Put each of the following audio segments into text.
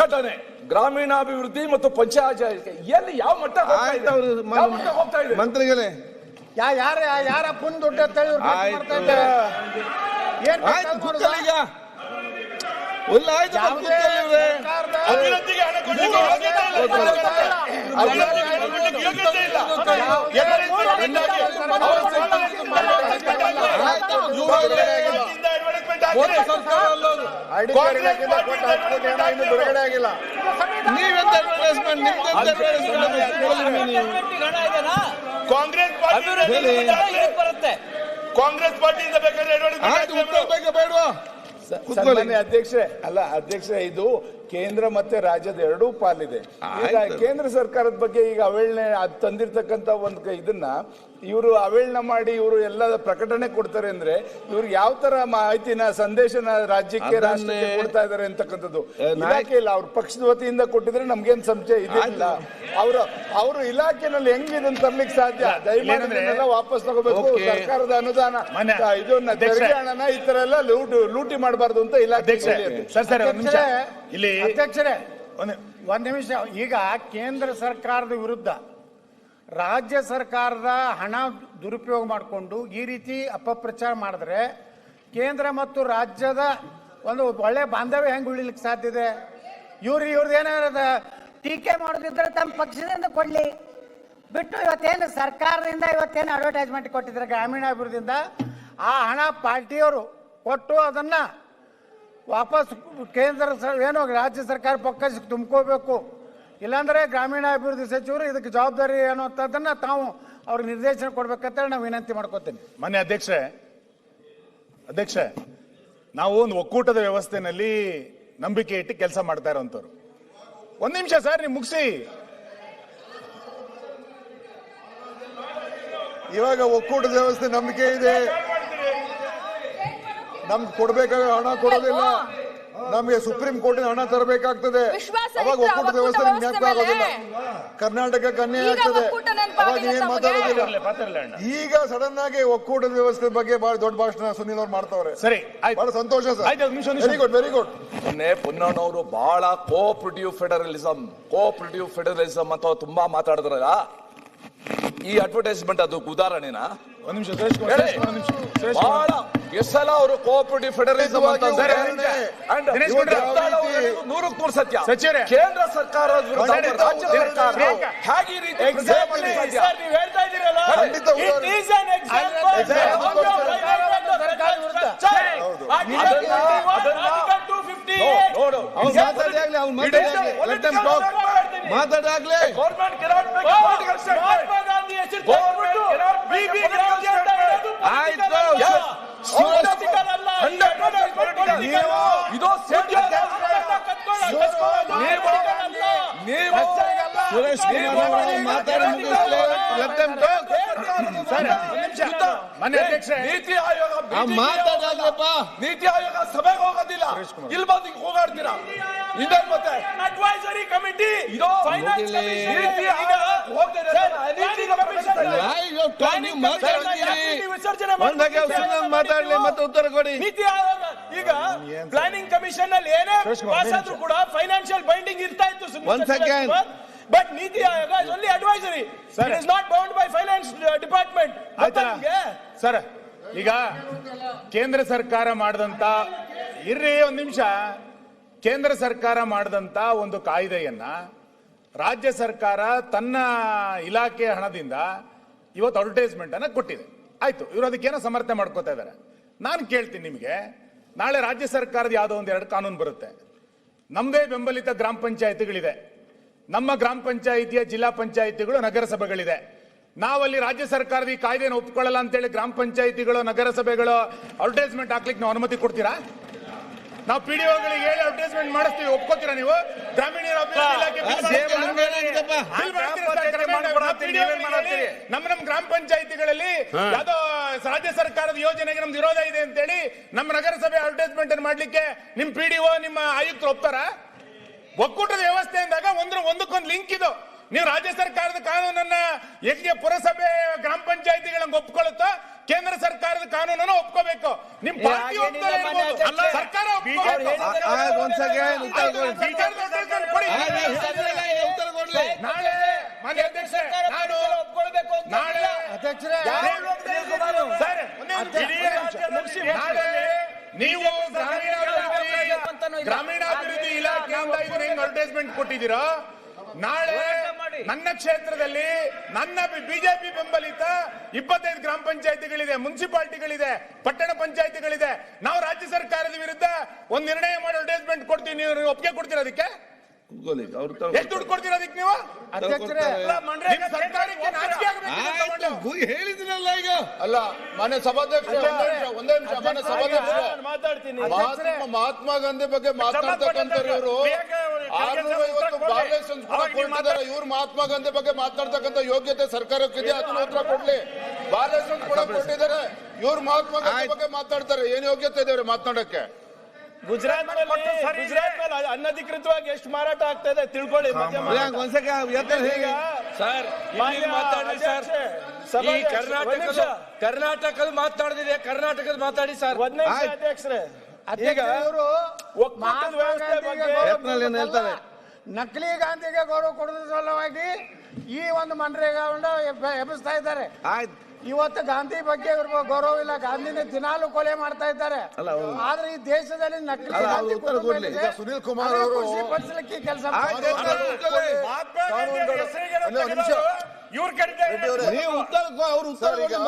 ಘಟನೆ ಗ್ರಾಮೀಣಾಭಿವೃದ್ಧಿ ಮತ್ತು ಪಂಚಾಯತ್ ಎಲ್ಲಿ ಯಾವ ಮಟ್ಟ ಹೋಗ್ತಾ ಇದೆ ಮಂತ್ರಿಗಳೇ ಯಾರ ಪುನ್ ದುಡ್ಡು ಮಾಡ್ತಾ ಇದ್ದಾರೆ ಅಭಿವೃದ್ಧಿಗೆ ಹಣ ಕೊಡಲಿಕ್ಕೆ ಯೋಗ್ಯತೆ ಬಿಡುಗಡೆ ಆಗಿಲ್ಲ. ನೀವೆಂತ ಅಡ್ವರ್ಟೈಸ್ಮೆಂಟ್ ಕಾಂಗ್ರೆಸ್ ಬರುತ್ತೆ. ಕಾಂಗ್ರೆಸ್ ಪಾರ್ಟಿಯಿಂದ ಬೇಕಾದ್ರೆ ಬೇಡವಾ? ಅಧ್ಯಕ್ಷರೇ ಇದು ಕೇಂದ್ರ ಮತ್ತೆ ರಾಜ್ಯದ ಎರಡೂ ಪಾಲಿದೆ. ಈಗ ಕೇಂದ್ರ ಸರ್ಕಾರದ ಬಗ್ಗೆ ಈಗ ಅವಹೇಳನೆ ತಂದಿರ್ತಕ್ಕಂಥ ಒಂದು ಇದನ್ನ ಇವರು ಅವಹೇಳನ ಮಾಡಿ ಇವರು ಎಲ್ಲ ಪ್ರಕಟಣೆ ಕೊಡ್ತಾರೆ ಅಂದ್ರೆ ಇವ್ರು ಯಾವ ತರ ಮಾಹಿತಿನ ಸಂದೇಶನ ರಾಜ್ಯಕ್ಕೆ ರಾಷ್ಟ್ರಕ್ಕೆ ಕೊಡ್ತಾ ಇದಾರೆ ಅಂತಕ್ಕಂಥದ್ದು ಇಲಾಖೆ ಇಲ್ಲ. ಅವ್ರ ಪಕ್ಷದ ವತಿಯಿಂದ ಕೊಟ್ಟಿದ್ರೆ ನಮ್ಗೇನ್ ಸಂಶಯ ಇದಿಲ್ಲ. ಅವರು ಇಲಾಖೆನಲ್ಲಿ ಹೆಂಗ್ ಇದನ್ನ ತರ್ಲಿಕ್ಕೆ ಸಾಧ್ಯ? ದಯಮಾಡಿ ವಾಪಸ್ ತಗೋಬೇಕು. ಸರ್ಕಾರದ ಅನುದಾನ ಇದನ್ನ ತೆರಿಗೆ ಹಣನ ಈ ತರ ಎಲ್ಲ ಲೂಟಿ ಮಾಡಬಾರ್ದು ಅಂತ ಇಲಾಖೆ. ಅಧ್ಯಕ್ಷರೇ ಒಂದ್ ನಿಮಿಷ. ಈಗ ಕೇಂದ್ರ ಸರ್ಕಾರದ ವಿರುದ್ಧ ರಾಜ್ಯ ಸರ್ಕಾರದ ಹಣ ದುರುಪಯೋಗ ಮಾಡಿಕೊಂಡು ಈ ರೀತಿ ಅಪಪ್ರಚಾರ ಮಾಡಿದ್ರೆ ಕೇಂದ್ರ ಮತ್ತು ರಾಜ್ಯದ ಒಂದು ಒಳ್ಳೆ ಬಾಂಧವ್ಯ ಹೆಂಗ್ ಉಳಿಲಿಕ್ಕೆ ಸಾಧ್ಯ ಇದೆ? ಇವ್ರದ್ದು ಏನಾರದ ಟೀಕೆ ಮಾಡೋದಿದ್ರೆ ತಮ್ಮ ಪಕ್ಷದಿಂದ ಕೊಡ್ಲಿ ಬಿಟ್ಟು ಇವತ್ತೇನು ಸರ್ಕಾರದಿಂದ ಇವತ್ತೇನು ಅಡ್ವರ್ಟೈಸ್ಮೆಂಟ್ ಕೊಟ್ಟಿದ್ರೆ ಗ್ರಾಮೀಣಾಭಿವೃದ್ಧಿಯಿಂದ ಆ ಹಣ ಪಾರ್ಟಿಯವರು ಕೊಟ್ಟು ಅದನ್ನ ವಾಪಸ್ ಕೇಂದ್ರ ಏನು ರಾಜ್ಯ ಸರ್ಕಾರ ಪಕ್ಕಕ್ಕೆ ತುಂಬ್ಕೋಬೇಕು. ಇಲ್ಲಾಂದ್ರೆ ಗ್ರಾಮೀಣಾಭಿವೃದ್ಧಿ ಸಚಿವರು ಇದಕ್ಕೆ ಜವಾಬ್ದಾರಿ ಅನ್ನುವಂಥದ್ದನ್ನ ತಾವು ಅವ್ರಿಗೆ ನಿರ್ದೇಶನ ಕೊಡ್ಬೇಕಂತ ನಾವು ವಿನಂತಿ ಮಾಡ್ಕೋತೀನಿ. ಮಾನ್ಯ ಅಧ್ಯಕ್ಷ, ನಾವು ಒಂದು ಒಕ್ಕೂಟದ ವ್ಯವಸ್ಥೆನಲ್ಲಿ ನಂಬಿಕೆ ಇಟ್ಟು ಕೆಲಸ ಮಾಡ್ತಾ ಇರೋಂಥವ್ರು. ಒಂದ್ ನಿಮಿಷ ಸರ್, ನೀವು ಮುಗಿಸಿ. ಇವಾಗ ಒಕ್ಕೂಟದ ವ್ಯವಸ್ಥೆ ನಂಬಿಕೆ ಇದೆ. ನಮ್ಗೆ ಕೊಡ್ಬೇಕಾಗ ಹಣ ಕೊಡೋದಿಲ್ಲ. ನಮಗೆ ಸುಪ್ರೀಂ ಕೋರ್ಟಿನ ಹಣ ತರಬೇಕಾಗ್ತದೆ. ಅವಾಗ ಒಕ್ಕೂಟದ ವ್ಯವಸ್ಥೆ ಜ್ಞಾಪಕ ಆಗೋದಿಲ್ಲ. ಕರ್ನಾಟಕಕ್ಕೆ ಅನ್ಯಾಯ ಆಗ್ತದೆ. ಅವಾಗ ಏನ್ ಮಾತಾಡೋದಿಲ್ಲ. ಈಗ ಸಡನ್ ಆಗಿ ಒಕ್ಕೂಟದ ವ್ಯವಸ್ಥೆ ಬಗ್ಗೆ ಬಹಳ ದೊಡ್ಡ ಭಾಷಣ ಸುನೀಲ್ ಅವ್ರು ಮಾಡ್ತಾವ್ರೆ. ಸರಿ, ಬಹಳ ಸಂತೋಷ sir. Very good, very good. ಮೊನ್ನೆ ಪುನ್ನಣ್ಣವರು ಬಹಳ ಕೋಆಪರೇಟಿವ್ ಫೆಡರಲಿಸಂ ಅಂತ ತುಂಬಾ ಮಾತಾಡಿದ್ರಲ್ಲ, ಈ ಅಡ್ವರ್ಟೈಸ್ಮೆಂಟ್ ಅದು ಉದಾಹರಣೆನಾ? ಒಂದ್ ನಿಮಿಷ ಬಹಳ ಎಷ್ಟೆಲ್ಲ ಅವರು ಕೋಆಪರೇಟಿವ್ ಫೆಡರಲಿಸಂ ಅಂತ ನೂರಕ್ಕೆ ಸತ್ಯ. ಕೇಂದ್ರ ಸರ್ಕಾರದ ವಿರುದ್ಧ ರಾಜ್ಯ ಸರ್ಕಾರ ಹೇಗೆ ಈ ರೀತಿ ನೀವು ಹೇಳ್ತಾ ಇದ್ದೀರಲ್ಲ, ಮಾತಾಡಾಗ್ಲೇ ಸುರೇಶ್ ಕುಮಾರ್ ಮಾತಾಡಿ ನೀತಿ ಆಯೋಗ ಮಾತಾಡಪ್ಪ. ನೀತಿ ಆಯೋಗ ಸಭೆಗೆ ಹೋಗೋದಿಲ್ಲ, ಇಲ್ಲಿ ಬಂದು ಹೋಗಾಡ್ತೀರಾ? ಇದೇ ಮತ್ತೆ ಅಡ್ವೈಸರಿ ಕಮಿಟಿ ಮಾತಾಡ್ಲಿ ಮತ್ತೆ ಉತ್ತರ ಕೊಡಿ. ನೀತಿ ಆಯೋಗ ಈಗ ಪ್ಲಾನಿಂಗ್ ಕಮಿಷನ್ ಅಲ್ಲಿ ಏನೇ ಪಾಸ್ ಆದ್ರೂ ಕೂಡ ಫೈನಾನ್ಷಿಯಲ್ ಬೈಂಡಿಂಗ್ ಇರ್ತಾ ಇತ್ತು. But NITI Aayog is only advisory. It is not bound by finance department. Sir, ಈಗ ಕೇಂದ್ರ ಸರ್ಕಾರ ಮಾಡಿದಂತ ಒಂದ್ ನಿಮಿಷ, ಕೇಂದ್ರ ಸರ್ಕಾರ ಮಾಡಿದಂತ ಒಂದು ಕಾಯ್ದೆಯನ್ನ ರಾಜ್ಯ ಸರ್ಕಾರ ತನ್ನ ಇಲಾಖೆ ಹಣದಿಂದ ಇವತ್ತು ಅಡ್ವರ್ಟೈಸ್ಮೆಂಟ್ ಅನ್ನ ಕೊಟ್ಟಿದೆ. ಆಯ್ತು, ಇವರು ಅದಕ್ಕೇನೋ ಸಮರ್ಥನೆ ಮಾಡ್ಕೋತಾ ಇದ್ದಾರೆ. ನಾನು ಕೇಳ್ತೀನಿ ನಿಮಗೆ, ನಾಳೆ ರಾಜ್ಯ ಸರ್ಕಾರದ ಯಾವುದೋ ಒಂದೆರಡು ಕಾನೂನು ಬರುತ್ತೆ. ನಮ್ಮದೇ ಬೆಂಬಲಿತ ಗ್ರಾಮ ಪಂಚಾಯತಿಗಳಿದೆ, ನಮ್ಮ ಗ್ರಾಮ ಪಂಚಾಯಿತಿಯ ಜಿಲ್ಲಾ ಪಂಚಾಯಿತಿಗಳು ನಗರಸಭೆಗಳಿದೆ. ನಾವಲ್ಲಿ ರಾಜ್ಯ ಸರ್ಕಾರದ ಈ ಕಾಯ್ದೆನ ಒಪ್ಕೊಳ್ಳಲ್ಲ ಅಂತೇಳಿ ಗ್ರಾಮ ಪಂಚಾಯಿತಿಗಳು ನಗರಸಭೆಗಳು ಅಡ್ವರ್ಟೈಸ್ಮೆಂಟ್ ಹಾಕ್ಲಿಕ್ಕೆ ನಾವು ಅನುಮತಿ ಕೊಡ್ತೀರಾ? ನಾವು ಪಿಡಿಒಗಳಿಗೆ ಹೇಳಿ ಅಡ್ವರ್ಟೈಸ್ಮೆಂಟ್ ಮಾಡಿಸ್ತೀವಿ, ಒಪ್ಕೋತೀರಾ ನೀವು? ನಮ್ಮ ಗ್ರಾಮ ಪಂಚಾಯಿತಿಗಳಲ್ಲಿ ಯಾವ್ದೋ ರಾಜ್ಯ ಸರ್ಕಾರದ ಯೋಜನೆಗೆ ನಮ್ದು ವಿರೋಧ ಇದೆ ಅಂತೇಳಿ ನಮ್ಮ ನಗರಸಭೆ ಅಡ್ವರ್ಟೈಸ್ಮೆಂಟ್ ಮಾಡ್ಲಿಕ್ಕೆ ನಿಮ್ ಪಿಡಿಒ ನಿಮ್ಮ ಆಯುಕ್ತರು ಒಪ್ತಾರ? ಒಕ್ಕೂಟದ ವ್ಯವಸ್ಥೆ ಅಂದಾಗ ಒಂದಕ್ಕೊಂದು ಲಿಂಕ್ ಇದು. ನೀವು ರಾಜ್ಯ ಸರ್ಕಾರದ ಕಾನೂನನ್ನ ಹೆಂಗೆ ಪುರಸಭೆ ಗ್ರಾಮ ಪಂಚಾಯಿತಿಗಳನ್ನ ಒಪ್ಕೊಳ್ಳುತ್ತೋ ಕೇಂದ್ರ ಸರ್ಕಾರದ ಕಾನೂನನ್ನು ಒಪ್ಕೋಬೇಕು. ನಿಮ್ ಪಾರ್ಟಿ ಸರ್ಕಾರ ಮಾನ್ಯ ಅಧ್ಯಕ್ಷರೇ, ನಾನು ಒಪ್ಕೊಳ್ಬೇಕು ಅಂತ ನಾಳೆ ಅಧ್ಯಕ್ಷರೇ ಸರ್, ನಾಳೆ ನೀವು ಗ್ರಾಮೀಣಾಭಿವೃದ್ಧಿ ಇಲಾಖೆಯಿಂದ ಇದನ್ನ ಹೆಂಗ್ ಅಡ್ವರ್ಟೈಸ್ಮೆಂಟ್ ಕೊಟ್ಟಿದ್ದೀರಾ, ನಾಳೆ ನನ್ನ ಕ್ಷೇತ್ರದಲ್ಲಿ ನನ್ನ ಬಿಜೆಪಿ ಬೆಂಬಲಿತ 25 ಗ್ರಾಮ ಪಂಚಾಯತಿಗಳಿದೆ, ಮುನ್ಸಿಪಾಲಿಟಿಗಳಿದೆ, ಪಟ್ಟಣ ಪಂಚಾಯತಿಗಳಿದೆ. ನಾವು ರಾಜ್ಯ ಸರ್ಕಾರದ ವಿರುದ್ಧ ಒಂದು ನಿರ್ಣಯ ಮಾಡಿ ಅಡ್ವರ್ಟೈಸ್ಮೆಂಟ್ ಕೊಡ್ತೀವಿ, ನೀವು ಒಪ್ಪಿಗೆ ಕೊಡ್ತೀರಾ? ಅದಕ್ಕೆ ಎಷ್ಟು ದುಡ್ಡು ಕೊಡ್ತೀರಾ ಅದಕ್ಕೆ ನೀವು? ಅಧ್ಯಕ್ಷರೇ ನಿಮ್ಮ ಸರ್ಕಾರಕ್ಕೆ ನಾಚಿಕೆ ಆಗಬೇಕು. ಹೇಳಿದ್ರಲ್ಲ ಈಗ. ಅಲ್ಲ ಮಾನ್ಯ ಸಭಾಧ್ಯಕ್ಷ, ಒಂದೇ ನಿಮಿಷ ಮಾನ್ಯ ಸಭಾಧ್ಯಕ್ಷ, ಮಾತಾಡ್ತೀನಿ. ಮಹಾತ್ಮ ಗಾಂಧಿ ಬಗ್ಗೆ ಮಾತನಾಡ್ತಕ್ಕಂಥ ಇವರು 650 ಬಾರ್ಲೇಷನ್ಸ್ ಕೂಡ ಕೊಟ್ಟಿದ್ದಾರೆ. ಇವ್ರು ಮಹಾತ್ಮ ಗಾಂಧಿ ಬಗ್ಗೆ ಮಾತನಾಡ್ತಕ್ಕಂಥ ಯೋಗ್ಯತೆ ಸರ್ಕಾರಕ್ಕಿದೆ, ಅದನ್ನ ಉತ್ತರ ಕೊಡ್ಲಿ. ಬಾರ್ಲೇಷನ್ಸ್ ಕೂಡ ಕೊಟ್ಟಿದ್ದಾರೆ. ಇವ್ರು ಮಹಾತ್ಮ ಗಾಂಧಿ ಬಗ್ಗೆ ಮಾತಾಡ್ತಾರೆ, ಏನ್ ಯೋಗ್ಯತೆ ಇದೆ ಮಾತನಾಡಕ್ಕೆ? ಗುಜರಾತ್ ನಲ್ಲಿ ಅನಧಿಕೃತವಾಗಿ ಎಷ್ಟು ಮಾರಾಟ ಆಗ್ತಾ ಇದೆ ತಿಳ್ಕೊಳ್ಳಿ. ಕರ್ನಾಟಕದ ಮಾತಾಡಿದ್ರೆ ಕರ್ನಾಟಕದ ಮಾತಾಡಿ ಸರ್. ಅಧ್ಯಕ್ಷರೇ, ಈಗ ಒಕ್ಕೂಟದ ವ್ಯವಸ್ಥೆ ಬಗ್ಗೆ ನಕಲಿ ಗಾಂಧಿಗೆ ಗೌರವ ಕೊಡುವ ಸಲುವಾಗಿ ಈ ಒಂದು ಮನ್ರೇಗಾವನ್ನು ಎಬ್ಬಿಸ್ತಾ ಇದ್ದಾರೆ. ಇವತ್ತು ಗಾಂಧಿ ಬಗ್ಗೆ ಇವ್ರಿಗೆ ಗೌರವ ಇಲ್ಲ, ಗಾಂಧಿನ ದಿನಾಲು ಕೊಲೆ ಮಾಡ್ತಾ ಇದ್ದಾರೆ. ಆದ್ರೆ ಈ ದೇಶದಲ್ಲಿ ನಕಲಿ ಗಾಂಧಿ ಸುನೀಲ್ ಕುಮಾರ್ ಅವರು ಖುಷಿಪಡಿಸಲಿಕ್ಕೆ ಕೆಲಸ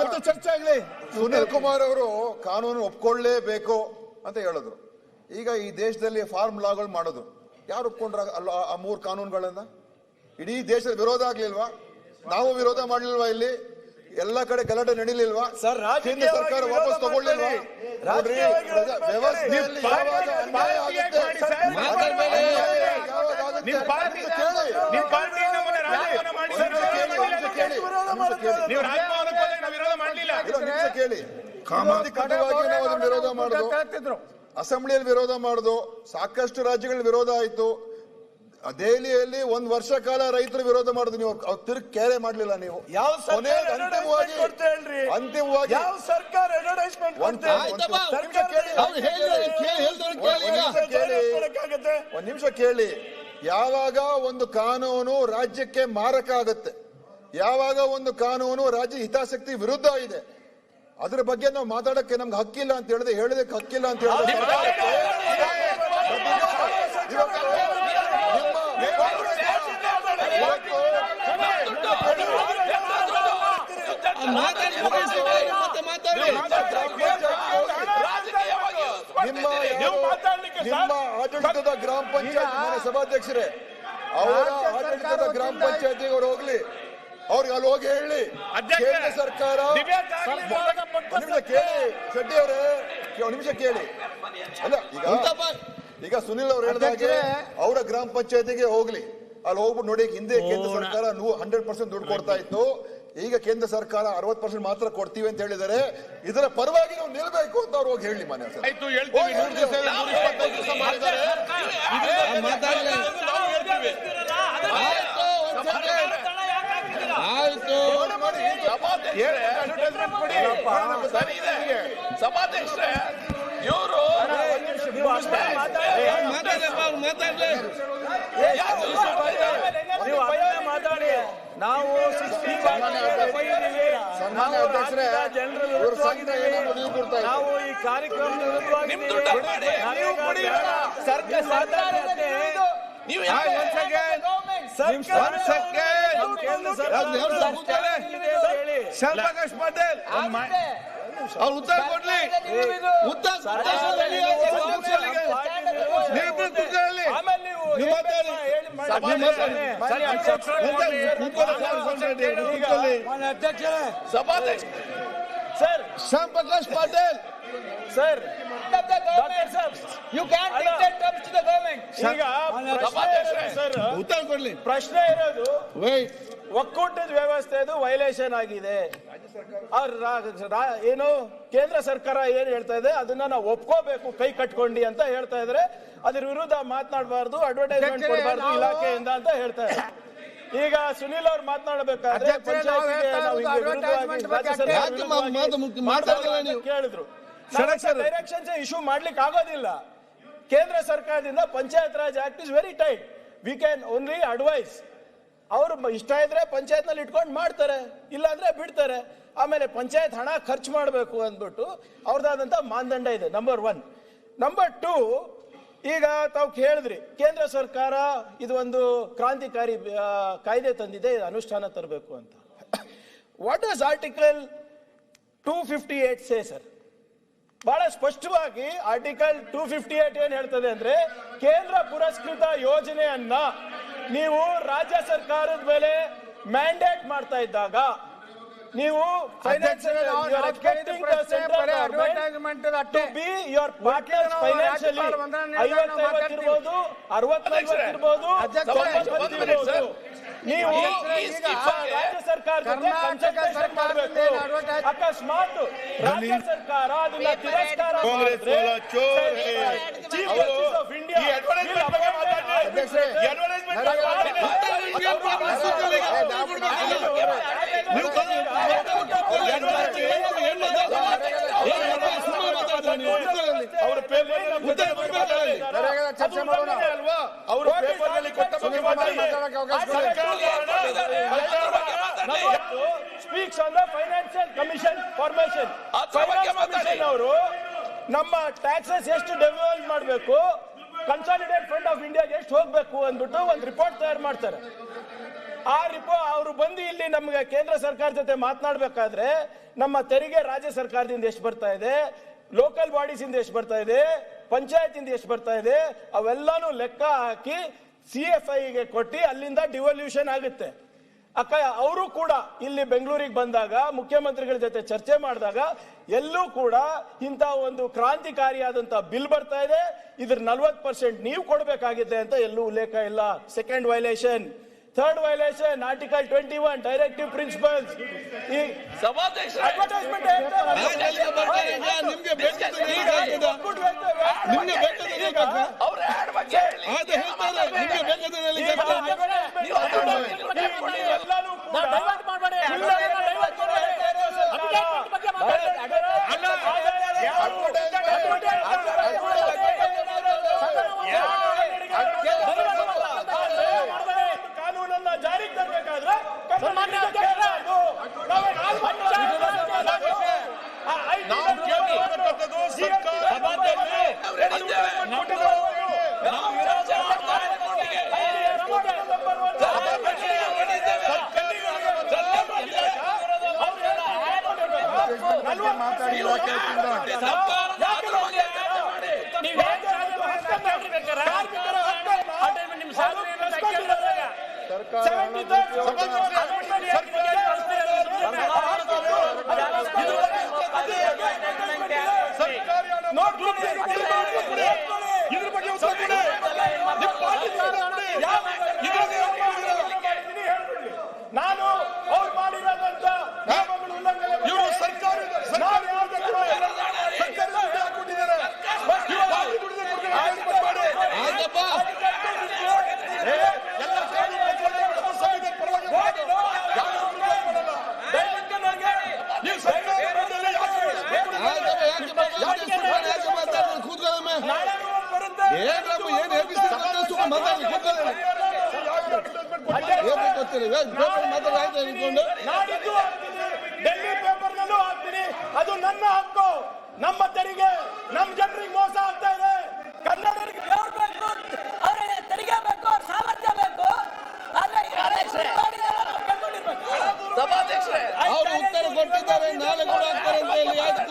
ಮತ್ತೆ ಚರ್ಚೆ ಆಗ್ಲಿ. ಸುನೀಲ್ ಕುಮಾರ್ ಅವರು ಕಾನೂನು ಒಪ್ಕೊಳ್ಳೇಬೇಕು ಅಂತ ಹೇಳಿದ್ರು. ಈಗ ಈ ದೇಶದಲ್ಲಿ ಫಾರ್ಮ್ ಲಾಗಳು ಮಾಡೋದು ಯಾರು ಒಪ್ಕೊಂಡ್ರ? ಆ 3 ಕಾನೂನುಗಳನ್ನ ಇಡೀ ದೇಶದ ವಿರೋಧ ಆಗ್ಲಿಲ್ವಾ? ನಾವು ವಿರೋಧ ಮಾಡ್ಲಿಲ್ವಾ? ಇಲ್ಲಿ ಎಲ್ಲ ಕಡೆ ಗಲಾಟೆ ನಡೀಲಿಲ್ವಾ? ಕೇಂದ್ರ ಸರ್ಕಾರ ವಾಪಸ್ ತಗೊಳ್ಳಿಲ್ವಾ? ನೋಡ್ರಿ, ವ್ಯವಸ್ಥೆಯಲ್ಲಿ ಕೇಳಿ, ಅಧಿಕೃತವಾಗಿ ನಾವು ಅದನ್ನ ವಿರೋಧ ಮಾಡುದು, ಅಸೆಂಬ್ಲಿಯಲ್ಲಿ ವಿರೋಧ ಮಾಡುದು, ಸಾಕಷ್ಟು ರಾಜ್ಯಗಳ ವಿರೋಧ ಆಯ್ತು. ದೆಹಲಿಯಲ್ಲಿ 1 ವರ್ಷ ಕಾಲ ರೈತರು ವಿರೋಧ ಮಾಡುದು, ನೀವು ತಿರುಗಿ ಕೇರೆ ಮಾಡ್ಲಿಲ್ಲ. ನೀವು ಅಂತಿಮವಾಗಿ ಯಾವ ಸರ್ಕಾರ ಅಡ್ವರ್ಟೈಸ್ಮೆಂಟ್ ಒಂದ್ ನಿಮಿಷ ಕೇಳಿ. ಯಾವಾಗ ಒಂದು ಕಾನೂನು ರಾಜ್ಯಕ್ಕೆ ಮಾರಕ ಆಗುತ್ತೆ, ಯಾವಾಗ ಒಂದು ಕಾನೂನು ರಾಜ್ಯ ಹಿತಾಸಕ್ತಿ ವಿರುದ್ಧ ಇದೆ, ಅದ್ರ ಬಗ್ಗೆ ನಾವು ಮಾತಾಡಕ್ಕೆ ನಮ್ಗೆ ಹಕ್ಕಿಲ್ಲ ಅಂತ ಹೇಳಿದ್ರೆ, ಹೇಳೋದಕ್ಕೆ ಹಕ್ಕಿಲ್ಲ ಅಂತ ಹೇಳಿದ್ರೆ ನಿಮ್ಮ ಆಡಳಿತದ ಗ್ರಾಮ ಪಂಚಾಯತ್ ಸಭಾಧ್ಯಕ್ಷರೇ, ಅವರ ಆಡಳಿತದ ಗ್ರಾಮ ಪಂಚಾಯತಿಗೆ ಅವ್ರು ಹೋಗ್ಲಿ, ಅವ್ರಿಗೆ ಅಲ್ಲಿ ಹೋಗಿ ಹೇಳಿ ಕೇಂದ್ರ ಸರ್ಕಾರ. ನಿಮಿಷ ಕೇಳಿ ಶೆಟ್ಟಿ ಅವರೇ, ನಿಮಿಷ ಕೇಳಿ. ಅಲ್ಲ ಈಗ ಸುನಿಲ್ ಅವ್ರು ಹೇಳಿದಾಗೆ ಅವರ ಗ್ರಾಮ ಪಂಚಾಯತಿಗೆ ಹೋಗ್ಲಿ, ಅಲ್ಲಿ ಹೋಗ್ಬಿಟ್ಟು ನೋಡಿ, ಹಿಂದೆ ಕೇಂದ್ರ ಸರ್ಕಾರ 100% ದುಡ್ಡು ಕೊಡ್ತಾ ಇತ್ತು, ಈಗ ಕೇಂದ್ರ ಸರ್ಕಾರ 60% ಮಾತ್ರ ಕೊಡ್ತೀವಿ ಅಂತ ಹೇಳಿದರೆ, ಇದರ ಪರವಾಗಿ ನಾವು ನಿಲ್ಬೇಕು ಅಂತ ಅವ್ರು ಹೋಗಿ ಹೇಳಿ. ಮನೆ ಸಭಾಧ್ಯಕ್ಷರೇ, ಇವರು ಮಾತಾಡಿ ನಾವು ಸನ್ಮಾನ್ಯ ಅಧ್ಯಕ್ಷರೇ, ನಾವು ಈ ಕಾರ್ಯಕ್ರಮದ ಶ್ಯಾಮಪ್ರಕಾಶ್ ಪಾಟೀಲ್ ಅವ್ರು ಉತ್ತರ ಕೊಡ್ಲಿ. Sir, Shyamaprakash Patil sir, you can dictate terms to the government. ಈಗ ಸರ್ ಉತ್ತರ ಕೊಡ್ಲಿ. ಪ್ರಶ್ನೆ ಇರೋದು, ಒಕ್ಕೂಟದ ವ್ಯವಸ್ಥೆದು ವೈಲೇಷನ್ ಆಗಿದೆ. ಏನು ಕೇಂದ್ರ ಸರ್ಕಾರ ಏನ್ ಹೇಳ್ತಾ ಇದೆ ಅದನ್ನ ನಾವು ಒಪ್ಕೋಬೇಕು, ಕೈ ಕಟ್ಕೊಂಡಿ ಅಂತ ಹೇಳ್ತಾ ಇದ್ರೆ, ಅದ್ರ ವಿರುದ್ಧ ಮಾತನಾಡಬಾರ್ದು, ಅಡ್ವರ್ಟೈಸ್ಮೆಂಟ್ ಕೊಡಬಾರ್ದು ಇಲಾಖೆಯಿಂದ ಅಂತ ಹೇಳ್ತಾ ಇದ್ದಾರೆ. ಈಗ ಸುನೀಲ್ ಅವ್ರು ಮಾತನಾಡಬೇಕಾದ್ರೆ ಕೇಳಿದ್ರು, ಡೈರೆಕ್ಷನ್ಸ್ ಇಶ್ಯೂ ಮಾಡ್ಲಿಕ್ಕೆ ಆಗೋದಿಲ್ಲ. ಕೇಂದ್ರ ಸರ್ಕಾರದಿಂದ panchayat raj act is very tight. We can only advise. ಅವ್ರು ಇಷ್ಟ ಇದ್ರೆ ಪಂಚಾಯತ್ ನಲ್ಲಿ ಇಟ್ಕೊಂಡು ಮಾಡ್ತಾರೆ, ಇಲ್ಲ ಅಂದ್ರೆ ಬಿಡ್ತಾರೆ. ಆಮೇಲೆ ಪಂಚಾಯತ್ ಹಣ ಖರ್ಚು ಮಾಡಬೇಕು ಅಂದ್ಬಿಟ್ಟು ಅವ್ರದ್ದಾದಂತ ಮಾನದಂಡ ಇದೆ, ನಂಬರ್ 1. ನಂಬರ್ 2, ಈಗ ತಾವು ಕೇಳಿದ್ರಿ ಕೇಂದ್ರ ಸರ್ಕಾರ ಇದು ಒಂದು ಕ್ರಾಂತಿಕಾರಿ ಕಾಯ್ದೆ ತಂದಿದೆ, ಅನುಷ್ಠಾನ ತರಬೇಕು ಅಂತ. What does article 258 say sir? ಬಹಳ ಸ್ಪಷ್ಟವಾಗಿ ಆರ್ಟಿಕಲ್ 258 ಏನ್ ಹೇಳ್ತದೆ ಅಂದ್ರೆ, ಕೇಂದ್ರ ಪುರಸ್ಕೃತ ಯೋಜನೆಯನ್ನ ನೀವು ರಾಜ್ಯ ಸರ್ಕಾರದ ಮೇಲೆ ಮ್ಯಾಂಡೇಟ್ ಮಾಡ್ತಾ ಇದ್ದಾಗ ನೀವು advertisement to be your partner financially 50 ಇರ್ಬೋದು, 60 ಇರ್ಬೋದು, 90 ಇರ್ಬೋದು. ನೀವು ರಾಜ್ಯ ಸರ್ಕಾರ ಕನ್ಸಲ್ಟೇಷನ್ ಮಾಡಬೇಕು. ಅಕಸ್ಮಾತ್ ರಾಜ್ಯ ಸರ್ಕಾರ ಅದನ್ನ ತಿರಸ್ಕಾರ ಮಾಡಿದ್ರೆ ಚೀಫ್ ಜಸ್ಟಿಸ್ ಆಫ್ ಇಂಡಿಯಾ ಚರ್ಚೆ ಮಾಡೋಣ ಅಲ್ವಾ? ಅವರು ಪೇಪರ್ನಲ್ಲಿ ಕೊಟ್ಟ speaks on the financial commission formation. Finance commission ಅವರು ನಮ್ಮ ಟ್ಯಾಕ್ಸಸ್ ಎಷ್ಟು ಡೆವಲಪ್ ಮಾಡಬೇಕು, ಕನ್ಸಾಲಿಡೇಟ್ ಫಂಡ್ ಆಫ್ ಇಂಡಿಯಾಗೆ ಎಷ್ಟು ಹೋಗ್ಬೇಕು ಅಂದ್ಬಿಟ್ಟು ಒಂದು ರಿಪೋರ್ಟ್ ತಯಾರು ಮಾಡ್ತಾರೆ. ಆ ರಿಪೋರ್ಟ್ ಅವರು ಬಂದು ಇಲ್ಲಿ ನಮ್ಗೆ ಕೇಂದ್ರ ಸರ್ಕಾರ ಜೊತೆ ಮಾತನಾಡಬೇಕಾದ್ರೆ ನಮ್ಮ ತೆರಿಗೆ ರಾಜ್ಯ ಸರ್ಕಾರದಿಂದ ಎಷ್ಟು ಬರ್ತಾ ಇದೆ, ಲೋಕಲ್ ಬಾಡೀಸ್ ಇಂದ ಎಷ್ಟು ಬರ್ತಾ ಇದೆ, ಪಂಚಾಯತ್ ಇಂದ ಎಷ್ಟು ಬರ್ತಾ ಇದೆ, ಅವೆಲ್ಲಾನು ಲೆಕ್ಕ ಹಾಕಿ CFI ಗೆ ಕೊಟ್ಟು ಅಲ್ಲಿಂದ ಡಿವಲ್ಯೂಷನ್ ಆಗುತ್ತೆ. ಅವರು ಕೂಡ ಇಲ್ಲಿ ಬೆಂಗಳೂರಿಗೆ ಬಂದಾಗ ಮುಖ್ಯಮಂತ್ರಿಗಳ ಜೊತೆ ಚರ್ಚೆ ಮಾಡಿದಾಗ ಎಲ್ಲೂ ಕೂಡ ಇಂಥ ಒಂದು ಕ್ರಾಂತಿಕಾರಿಯಾದಂತ ಬಿಲ್ ಬರ್ತಾ ಇದೆ, ಇದ್ರ 40% ನೀವು ಕೊಡಬೇಕಾಗಿದೆ ಅಂತ ಎಲ್ಲೂ ಉಲ್ಲೇಖ ಇಲ್ಲ. Second violation. Third violation article 21 directive principles. Advertisement ಕಾನೂನನ್ನ ಜಾರಿಗೆ ತರಬೇಕಾದ್ರೆ ನಾನು ಅವ್ರು ಮಾಡಿರೋದಂತ ನಿಯಮಗಳು ಉಲ್ಲಂಘನೆ ನಾಡಿದ್ದು ಹಾಕ್ತೀನಿ, ಡೆಲ್ಲಿ ಪೇಪರ್ನಲ್ಲೂ ಹಾಕ್ತೀನಿ. ಅದು ನನ್ನ ಹಕ್ಕು. ನಮ್ಮ ತೆರಿಗೆ ನಮ್ಮ ಜನರಿಗೆ ಮೋಸ ಆಗ್ತಾ ಇದೆ. ಕನ್ನಡರಿಗೆ ತೆರಿಗೆ ಬೇಕು, ಅವ್ರ ಸಾಮರ್ಥ್ಯ ಬೇಕು. ಅವರು ಉತ್ತರ ಕೊಟ್ಟಿದ್ದಾರೆ, ನಾಳೆ ಕೂಡ ಆಗ್ತಾರೆ ಅಂತ ಹೇಳಿ ಯಾಕೆ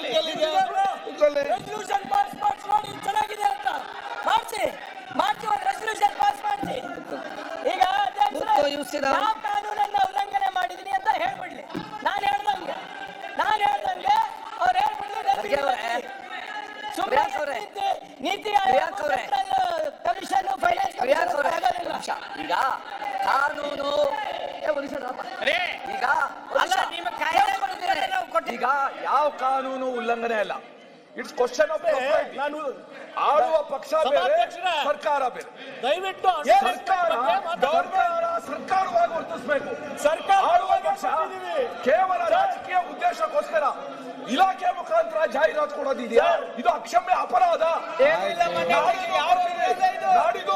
ರೆಸಲ್ಯೂಷನ್ ಪಾಸ್ ಮಾಡಿ ಚೆನ್ನಾಗಿದೆ ಅಂತ ಮಾಡಿಸಿ ಒಂದು ರೆಸಲ್ಯೂಷನ್ ಪಾಸ್ ಮಾಡಿಸಿ. ಈಗ ಯಾವ ಕಾನೂನನ್ನ ಉಲ್ಲಂಘನೆ ಮಾಡಿದೀನಿ ಅಂತ ಹೇಳ್ಬಿಡ್ಲಿ. ನಾನು ಹೇಳ್ದಂಗೆ ಅವ್ರು ಹೇಳ್ಬಿಡ್ಲಿ. ನೀತಿ ಆಯೋಗ ಕಮಿಷನ್ ಫೈನಾನ್ಸ್ ಈಗ ಕಾನೂನು ಈಗ ಯಾವ ಕಾನೂನು ಉಲ್ಲಂಘನೆ ಅಲ್ಲ. ಇಟ್ಸ್ ಕ್ವಶನ್ ಆಫ್ ನಾನು ಆಳುವ ಪಕ್ಷ ಬೇರೆ, ಸರ್ಕಾರ ಬೇರೆ. ದಯವಿಟ್ಟು ಸರ್ಕಾರವಾಗಿ ವರ್ತಿಸಬೇಕು. ಸರ್ಕಾರ ಆಳುವ ಪಕ್ಷ ಕೇವಲ ರಾಜಕೀಯ ಉದ್ದೇಶಕ್ಕೋಸ್ಕರ ಇಲಾಖೆ ಮುಖಾಂತರ ಜಾಹೀರಾತು ಕೊಡೋದಿದೆಯಾ? ಇದು ಅಕ್ಷಮ್ಯ ಅಪರಾಧ. ನಾಡಿದ್ದು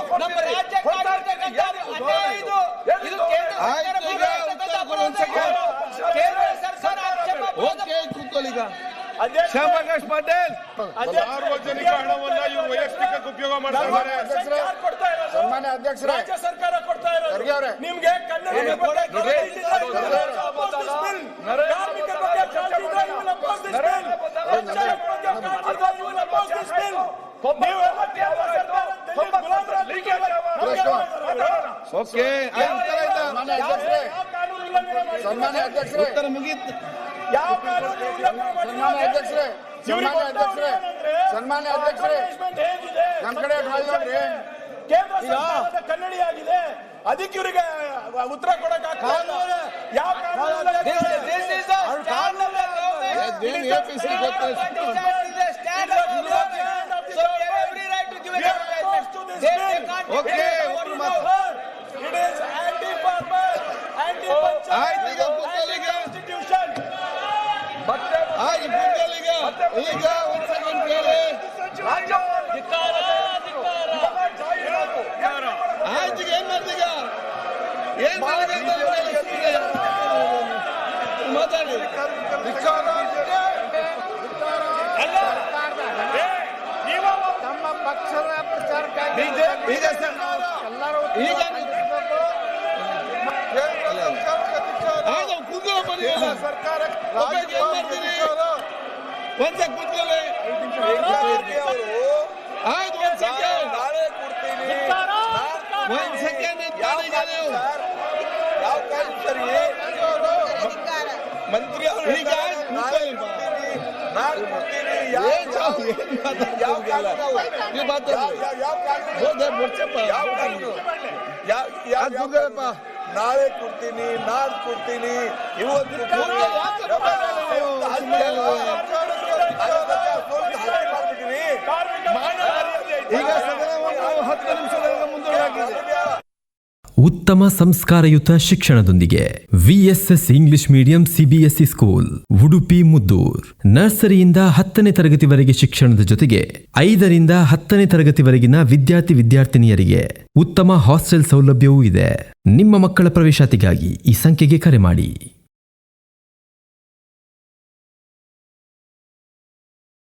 ಪ್ರಕಾಶ್ ಪಾಟೀಲ್ ಸಾರ್ವಜನಿಕ ಹಣವನ್ನ ಇವರು ವೈಯಕ್ತಿಕ ಉಪಯೋಗ ಮಾಡ್ತಾ ಇದ್ದಾರೆ. ಅಧ್ಯಕ್ಷರೇ, ಯಾರು ಕೊಡ್ತಾ ಇರೋದು? ಸನ್ಮಾನ್ಯ ಅಧ್ಯಕ್ಷರೇ, ರಾಜ್ಯ ಸರ್ಕಾರ ಕೊಡ್ತಾ ಇರೋದು. ಖರ್ಗೆ ಅವರೇ, ನಿಮ್ಗೆ ಕನ್ನಡದ ಬಗ್ಗೆ ಕಾಳಜಿ ಇಲ್ಲ, you will oppose this bill. ಕಾರ್ಮಿಕರ ಬಗ್ಗೆ ಕಾಳಜಿ ಇಲ್ಲ, you will oppose this bill. ರೈತರ ಬಗ್ಗೆ ಕಾಳಜಿ ಇಲ್ಲ, you will oppose this bill. ನೀವೆಲ್ಲ ಕೇಂದ್ರ ಸರ್ಕಾರದಲ್ಲಿ ಗುಲಾಮರಾಗಿ ಓಕೆ, ಸನ್ಮಾನ್ಯ ಅಧ್ಯಕ್ಷರೇ, ಯಾವ ಕಾನೂನು ಉಲ್ಲಂಘನೆ ಮಾಡಿದ್ದೀರಾ? ಸನ್ಮಾನ್ಯ ಅಧ್ಯಕ್ಷರೇ, ಯಾವ ಕಾನೂನು ಉಲ್ಲಂಘನೆ ಸನ್ಮಾನ್ಯ ಅಧ್ಯಕ್ಷರೇ, ಸನ್ಮಾನ್ಯ ಅಧ್ಯಕ್ಷರೇ, ಸನ್ಮಾನ್ಯ ಅಧ್ಯಕ್ಷರೇ, ಹೇಗಿದೆ? ನಮ್ ಕಡೆ ಕಾಳಜಿ ನೋಡ್ರಿ. ಕೇಂದ್ರ ಸರ್ಕಾರದ ಕನ್ನಡಿಯಾಗಿದೆ, ಅದಕ್ಕೆ ಇವರಿಗೆ ಉತ್ತರ ಕೊಡಕ್ ಆಗ್ತಾ ಇಲ್ಲ. ಯಾವ ಕಾನೂನು ಉಲ್ಲಂಘನೆ? It is anti-farmer, anti-panchayat, anti-constitution. ಈಗ ಒಂದ್ ಸೆಕೆಂಡ್ ಕೇಳಿ. ಆಯ್ತು, ಈಗ ಏನ್ ಮಾಡ್ತೀಗ? ಏನ್ ಮಾತಾಡಿ. ತಮ್ಮ ಪಕ್ಷದ ಪ್ರಚಾರಕ್ಕಾಗಿ ಈಗ ಸರ್, ಈಗ ಕುಂದೂರು ಬನ್ನಿಲ್ಲ ಸರ್ಕಾರ. ಏನ್ ಮಾಡ್ತೀರಿ? ಒಂದ್ ಸೆಕೆಂಡ್ ಕೂತ್ಕೊಳ್ಳಿ. ಆಯ್ತು, ಒಂದ್ ಸೆಕೆಂಡ್, ಒಂದ್ ಸೆಕೆಂಡ್ ಈಗ ನೀವು ಮಂತ್ರಿ ಅವರು ಈಗ ನಾಳೆ ಕೊಡ್ತೀನಿ, ನಾಡ್ ಕೊಡ್ತೀನಿ, ಇವತ್ತು ಈಗ ಸದನವನ್ನು 10 ನಿಮಿಷದೊಳಗೆ ಮುಂದೂಡಲಾಗಿದೆ. ಉತ್ತಮ ಸಂಸ್ಕಾರಯುತ ಶಿಕ್ಷಣದೊಂದಿಗೆ VSS English medium CBSE school Udupi Muddur. ನರ್ಸರಿಯಿಂದ 10ನೇ ತರಗತಿವರೆಗೆ ಶಿಕ್ಷಣದ ಜೊತೆಗೆ 5ರಿಂದ 10ನೇ ತರಗತಿವರೆಗಿನ ವಿದ್ಯಾರ್ಥಿನಿಯರಿಗೆ ಉತ್ತಮ ಹಾಸ್ಟೆಲ್ ಸೌಲಭ್ಯವೂ ಇದೆ. ನಿಮ್ಮ ಮಕ್ಕಳ ಪ್ರವೇಶಾತಿಗಾಗಿ ಈ ಸಂಖ್ಯೆಗೆ ಕರೆ ಮಾಡಿ.